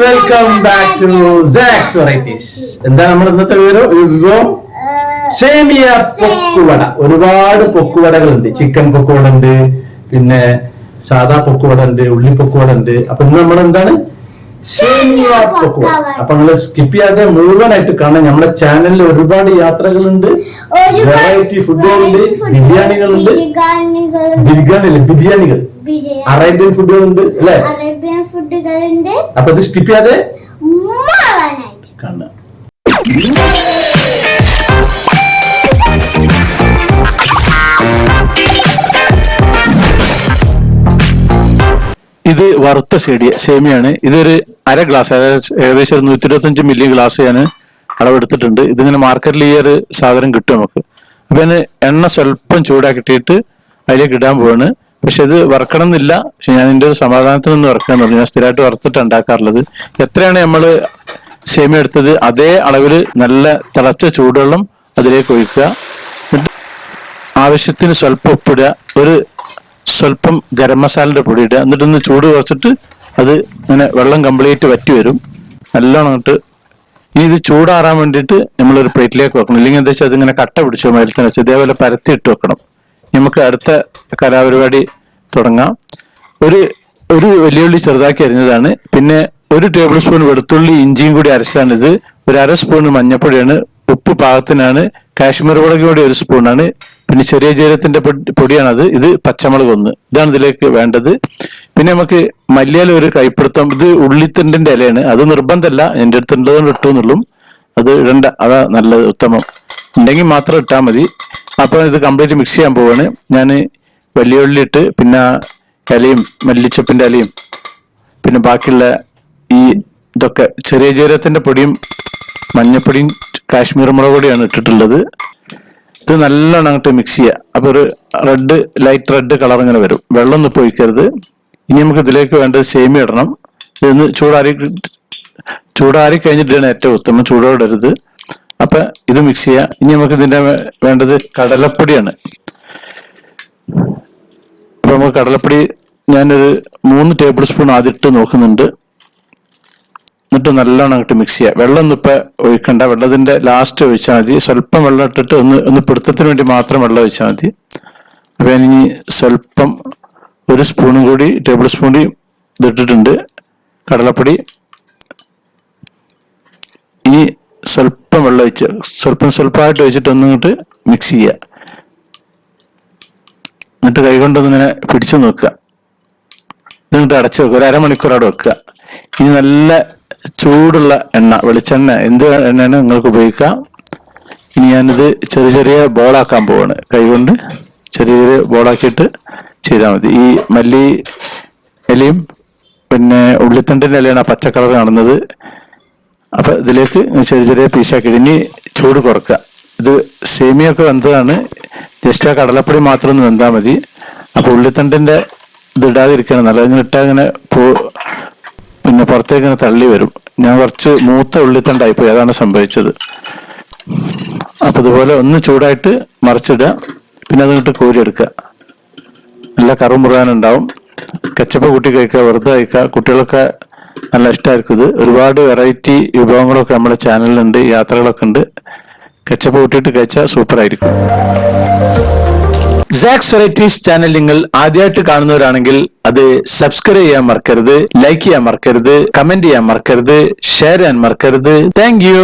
Welcome back to Sax Varieties. എന്താ നമ്മൾ ഇന്നത്തെ വിഭവം? സേമിയ പൊക്കുവട. ഒരുപാട് പൊക്കുവടകളുണ്ട്. ചിക്കൻ പൊക്കുവട ഉണ്ട്, പിന്നെ സാധാ പൊക്കുവട ഉണ്ട്, ഉള്ളി പൊക്കുവട ഉണ്ട്. അപ്പൊ ഇന്ന് നമ്മൾ എന്താണ്? സേമിയ പൊക്കുവട. അപ്പൊ നിങ്ങൾ സ്കിപ്പ് ചെയ്യാതെ മുഴുവനായിട്ട് കാണാൻ. നമ്മുടെ ചാനലിൽ ഒരുപാട് യാത്രകളുണ്ട്, വെറൈറ്റി ഫുഡുകളുണ്ട്, ബിരിയാണികളുണ്ട്, ബിരിയാണികൾ, അറേബ്യൻ ഫുഡുകളുണ്ട് അല്ലെ? അറേബ്യൻ ഫുഡുകളുണ്ട്. അപ്പൊ ഇത് സ്കിപ്പ് ചെയ്യാതെ കാണാം. ഇത് വറുത്ത സേമിയാണ്. ഇതൊരു അര ഗ്ലാസ്, ഏകദേശം 125 മില്ലി ഗ്ലാസ് ഞാൻ അളവെടുത്തിട്ടുണ്ട്. ഇതിങ്ങനെ മാർക്കറ്റിൽ ഈ ഒരു സാധനം കിട്ടും നമുക്ക്. അപ്പൊ അതിന് എണ്ണ സ്വല്പം ചൂടാക്കിയിട്ട് അതിലേക്ക് ഇടാൻ പോവാണ്. പക്ഷെ ഇത് വറക്കണം എന്നില്ല. പക്ഷെ ഞാൻ എൻ്റെ ഒരു സമാധാനത്തിനൊന്ന് വറക്കാൻ പറഞ്ഞു. ഞാൻ സ്ഥിരമായിട്ട് വറുത്തിട്ട് ഉണ്ടാക്കാറുള്ളത്. എത്രയാണ് നമ്മൾ സേമിയ എടുത്തത് അതേ അളവിൽ നല്ല തിളച്ച ചൂടുവെള്ളം അതിലേക്ക് ഒഴിക്കുക. എന്നിട്ട് ആവശ്യത്തിന് സ്വല്പം ഉപ്പിടുക, ഒരു സ്വല്പം ഗരം മസാലയുടെ പൊടി ഇടുക. എന്നിട്ടൊന്ന് ചൂട് കുറച്ചിട്ട് അത് ഇങ്ങനെ വെള്ളം കംപ്ലീറ്റ് വറ്റി വരും നല്ലോണം. ഇട്ട് ഇനി ഇത് ചൂടാറാൻ വേണ്ടിയിട്ട് നമ്മളൊരു പ്ലേറ്റിലേക്ക് വെക്കണം. ഇല്ലെങ്കിൽ എന്താ വെച്ചാൽ അതിങ്ങനെ കട്ട പിടിച്ചോ മരത്തിന് വെച്ച് ഇതേപോലെ പരത്തി ഇട്ട് വെക്കണം. നമുക്ക് അടുത്ത കലാപരിപാടി തുടങ്ങാം. ഒരു വലിയുള്ളി ചെറുതാക്കി അരിഞ്ഞതാണ്, പിന്നെ 1 ടേബിൾ സ്പൂൺ വെളുത്തുള്ളി ഇഞ്ചിയും കൂടി അരച്ചാണിത്, ഒരു 1/2 സ്പൂൺ മഞ്ഞപ്പൊടിയാണ്, ഉപ്പ് പാകത്തിനാണ്, കാശ്മീർ മുളക് പൊടി 1 സ്പൂണാണ്, പിന്നെ ചെറിയ ജീരകത്തിന്റെ പൊടിയാണത്, ഇത് പച്ചമുളക് 1, ഇതാണ് ഇതിലേക്ക് വേണ്ടത്. പിന്നെ നമുക്ക് മല്ലിയില ഒരു കൈപ്പിടുത്തം. ഇത് ഉള്ളിത്തണ്ടിന്റെ ഇലയാണ്, അത് നിർബന്ധമല്ല, എൻ്റെ അടുത്ത് ഉള്ളതുകൊണ്ട് ഇട്ടു എന്നുള്ളൂ. അത് ഇടണ്ട, അതാ നല്ലത്, ഉത്തമം. ഉണ്ടെങ്കിൽ മാത്രം ഇട്ടാൽ മതി. അപ്പോൾ ഇത് കംപ്ലീറ്റ് മിക്സ് ചെയ്യാൻ പോവാണ്. ഞാൻ വലിയ ഉള്ളി ഇട്ട്, പിന്നെ ഇലയും മല്ലിച്ചപ്പിന്റെ ഇലയും, പിന്നെ ബാക്കിയുള്ള ഈ ഇതൊക്കെ ചെറിയ ജീരകത്തിന്റെ പൊടിയും മഞ്ഞപ്പൊടിയും കാശ്മീർ മുളക് പൊടിയാണ് ഇട്ടിട്ടുള്ളത്. ഇത് നല്ലോണം അങ്ങോട്ട് മിക്സ് ചെയ്യുക. അപ്പോൾ ഒരു ലൈറ്റ് റെഡ് കളർ ഇങ്ങനെ വരും. വെള്ളം ഒന്നും ഒഴിക്കരുത്. ഇനി നമുക്ക് ഇതിലേക്ക് വേണ്ടത് സേമിയ ഇടണം. ഇതൊന്ന് ചൂടാറി കഴിഞ്ഞിട്ടാണ് ഏറ്റവും ഉത്തമം, ചൂടോടരുത്. അപ്പൊ ഇത് മിക്സ് ചെയ്യുക. ഇനി നമുക്ക് ഇതിന്റെ വേണ്ടത് കടലപ്പൊടിയാണ്. അപ്പൊ നമുക്ക് കടലപ്പൊടി ഞാനൊരു 3 ടേബിൾ സ്പൂൺ ആദ്യം ഇട്ട് നോക്കുന്നുണ്ട്. എന്നിട്ട് നല്ലോണം അങ്ങോട്ട് മിക്സ് ചെയ്യുക. വെള്ളം ഒന്നും ഇപ്പൊ ഒഴിക്കണ്ട, വെള്ളത്തിന്റെ ലാസ്റ്റ് ഒഴിച്ചാൽ മതി. സ്വല്പം വെള്ളം ഇട്ടിട്ട് ഒന്ന് പിടുത്തത്തിന് വേണ്ടി മാത്രം വെള്ളം ഒഴിച്ചാൽ മതി. അപ്പൊ ഞാനിനി സ്വല്പം 1 സ്പൂണും കൂടി ടേബിൾ സ്പൂൺ കൂടി ഇതിട്ടിട്ടുണ്ട് കടലപ്പൊടി. ഇനി സ്വല്പം വെള്ളം ഒഴിച്ച് സ്വല്പമായിട്ട് ഒഴിച്ചിട്ട് ഒന്നിങ്ങോട്ട് മിക്സ് ചെയ്യുക. എന്നിട്ട് കൈകൊണ്ടൊന്നിങ്ങനെ പിടിച്ചു നോക്കുക. എന്നിട്ട് അടച്ചു വെക്കുക. 1/2 മണിക്കൂർ അവിടെ വെക്കുക. ഇനി നല്ല ചൂടുള്ള എണ്ണ, വെളിച്ചെണ്ണ, എന്ത് എണ്ണയാണ് നിങ്ങൾക്ക് ഉപയോഗിക്കാം. ഇനി ഞാനിത് ചെറിയ ബോളാക്കാൻ പോവാണ്. കൈകൊണ്ട് ചെറിയ ബോളാക്കിയിട്ട് ചെയ്താൽ മതി. ഈ മല്ലി ഇലയും പിന്നെ ഉള്ളിത്തണ്ടിൻ്റെ ഇലയാണ് ആ പച്ച കളർ കാണുന്നത്. അപ്പൊ ഇതിലേക്ക് ചെറിയ പീസാക്കി ഇനി ചൂട് കുറക്കുക. ഇത് സേമിയൊക്കെ വെന്തതാണ്, ജസ്റ്റ് ആ കടലപ്പൊടി മാത്രം ഒന്ന് വെന്താൽ മതി. അപ്പൊ ഉള്ളിത്തണ്ടിന്റെ ഇത് ഇടാതിരിക്കണം. നല്ലതിന് ഇട്ടാൽ ഇങ്ങനെ പിന്നെ പുറത്തേക്ക് ഇങ്ങനെ തള്ളി വരും. ഞാൻ കുറച്ച് മൂത്ത ഉള്ളിത്തണ്ടായിപ്പോയി, അതാണ് സംഭവിച്ചത്. അപ്പൊ ഇതുപോലെ ഒന്ന് ചൂടായിട്ട് മറിച്ചിടുക. പിന്നെ അതിട്ട് കോരിയെടുക്കുക. നല്ല കറുമുറുകാനുണ്ടാവും. കച്ചപ്പ് കൂട്ടി കഴിക്കുക, വെറുതെ കഴിക്കുക. കുട്ടികളൊക്കെ നല്ല ഇഷ്ടമായിരിക്കും. ഇത് ഒരുപാട് വെറൈറ്റി വിഭവങ്ങളൊക്കെ നമ്മുടെ ചാനലിലുണ്ട്, യാത്രകളൊക്കെ ഉണ്ട്. കച്ചപ്പ് കൂട്ടിയിട്ട് കഴിച്ചാൽ സൂപ്പർ ആയിരിക്കും. സാക്സ് വെറൈറ്റീസ് ചാനൽ നിങ്ങൾ ആദ്യമായിട്ട് കാണുന്നവരാണെങ്കിൽ അത് സബ്സ്ക്രൈബ് ചെയ്യാൻ മറക്കരുത്, ലൈക്ക് ചെയ്യാൻ മറക്കരുത്, കമന്റ് ചെയ്യാൻ മറക്കരുത്, ഷെയർ ചെയ്യാൻ മറക്കരുത്. Thank you.